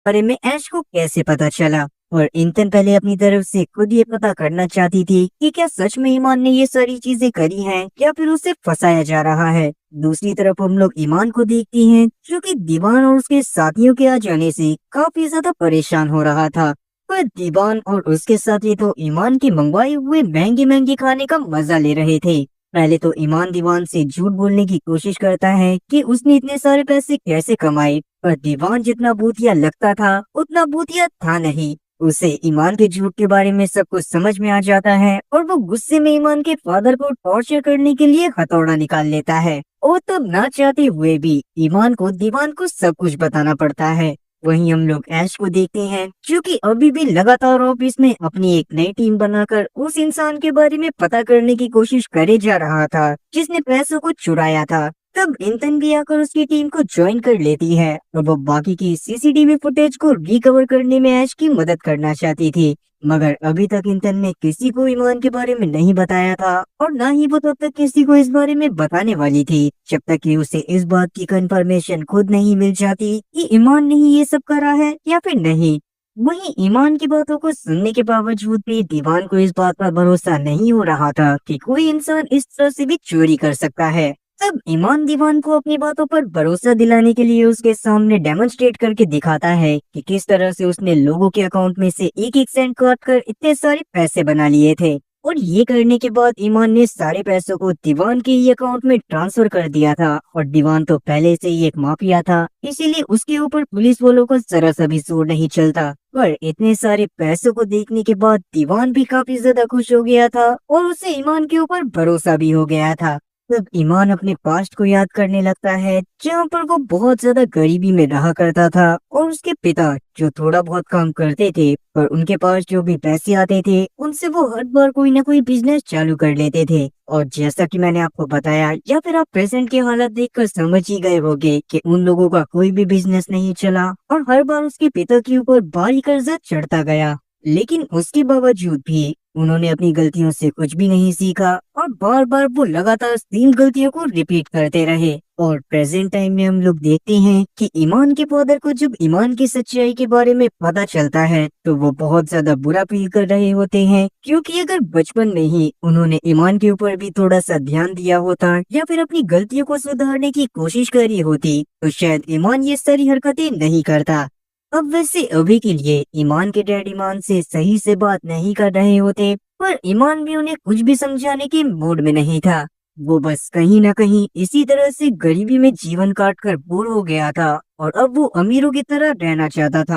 बारे में ऐश को कैसे पता चला। और इंतन पहले अपनी तरफ से खुद ये पता करना चाहती थी कि क्या सच में ईमान ने ये सारी चीजें करी हैं या फिर उसे फंसाया जा रहा है। दूसरी तरफ हम लोग ईमान को देखते हैं जो कि दीवान और उसके साथियों के आ जाने से काफी ज्यादा परेशान हो रहा था। पर दीवान और उसके साथी तो ईमान के मंगवाए हुए महंगे महंगे खाने का मजा ले रहे थे। पहले तो ईमान दीवान से झूठ बोलने की कोशिश करता है कि उसने इतने सारे पैसे कैसे कमाए, पर दीवान जितना भूतिया लगता था उतना भूतिया था नहीं। उसे ईमान के झूठ के बारे में सब कुछ समझ में आ जाता है और वो गुस्से में ईमान के फादर को टॉर्चर करने के लिए हथौड़ा निकाल लेता है। और तब ना चाहते हुए भी ईमान को दीवान को सब कुछ बताना पड़ता है। वहीं हम लोग ऐश को देखते हैं जो कि अभी भी लगातार ऑफिस में अपनी एक नई टीम बनाकर उस इंसान के बारे में पता करने की कोशिश करे जा रहा था जिसने पैसों को चुराया था। तब इंतन भी आकर उसकी टीम को ज्वाइन कर लेती है और वो बाकी की सीसीटीवी फुटेज को रिकवर करने में ऐश की मदद करना चाहती थी। मगर अभी तक इंतन ने किसी को ईमान के बारे में नहीं बताया था और ना ही वो तब तक किसी को इस बारे में बताने वाली थी जब तक कि उसे इस बात की कंफर्मेशन खुद नहीं मिल जाती कि ईमान ने ही ये सब करा है या फिर नहीं। वहीं ईमान की बातों को सुनने के बावजूद भी दीवान को इस बात पर भरोसा नहीं हो रहा था कि कोई इंसान इस तरह से भी चोरी कर सकता है। तब ईमान दीवान को अपनी बातों पर भरोसा दिलाने के लिए उसके सामने डेमोन्स्ट्रेट करके दिखाता है कि किस तरह से उसने लोगों के अकाउंट में से एक एक सेंट काट कर इतने सारे पैसे बना लिए थे। और ये करने के बाद ईमान ने सारे पैसों को दीवान के ही अकाउंट में ट्रांसफर कर दिया था। और दीवान तो पहले से ही एक माफिया था, इसीलिए उसके ऊपर पुलिस वालों को जरा सा भी जोर नहीं चलता। पर इतने सारे पैसों को देखने के बाद दीवान भी काफी ज्यादा खुश हो गया था और उसे ईमान के ऊपर भरोसा भी हो गया था। तब ईमान अपने पास्ट को याद करने लगता है जहाँ पर वो बहुत ज्यादा गरीबी में रहा करता था और उसके पिता जो थोड़ा बहुत काम करते थे पर उनके पास जो भी पैसे आते थे उनसे वो हर बार कोई ना कोई बिजनेस चालू कर लेते थे। और जैसा कि मैंने आपको बताया या फिर आप प्रेजेंट के हालात देखकर समझ ही गए होंगे कि उन लोगों का कोई भी बिजनेस नहीं चला और हर बार उसके पिता के ऊपर भारी कर्जा चढ़ता गया। लेकिन उसके बावजूद भी उन्होंने अपनी गलतियों से कुछ भी नहीं सीखा और बार बार वो लगातार सेम गलतियों को रिपीट करते रहे। और प्रेजेंट टाइम में हम लोग देखते हैं कि ईमान के फादर को जब ईमान की सच्चाई के बारे में पता चलता है तो वो बहुत ज्यादा बुरा फील कर रहे होते हैं, क्योंकि अगर बचपन में ही उन्होंने ईमान के ऊपर भी थोड़ा सा ध्यान दिया होता या फिर अपनी गलतियों को सुधारने की कोशिश करी होती तो शायद ईमान ये सारी हरकतें नहीं करता। अब वैसे अभी के लिए ईमान के डैड ईमान से सही से बात नहीं कर रहे होते, पर ईमान भी उन्हें कुछ भी समझाने के मूड में नहीं था। वो बस कहीं ना कहीं इसी तरह से गरीबी में जीवन काट कर बोर हो गया था और अब वो अमीरों की तरह रहना चाहता था।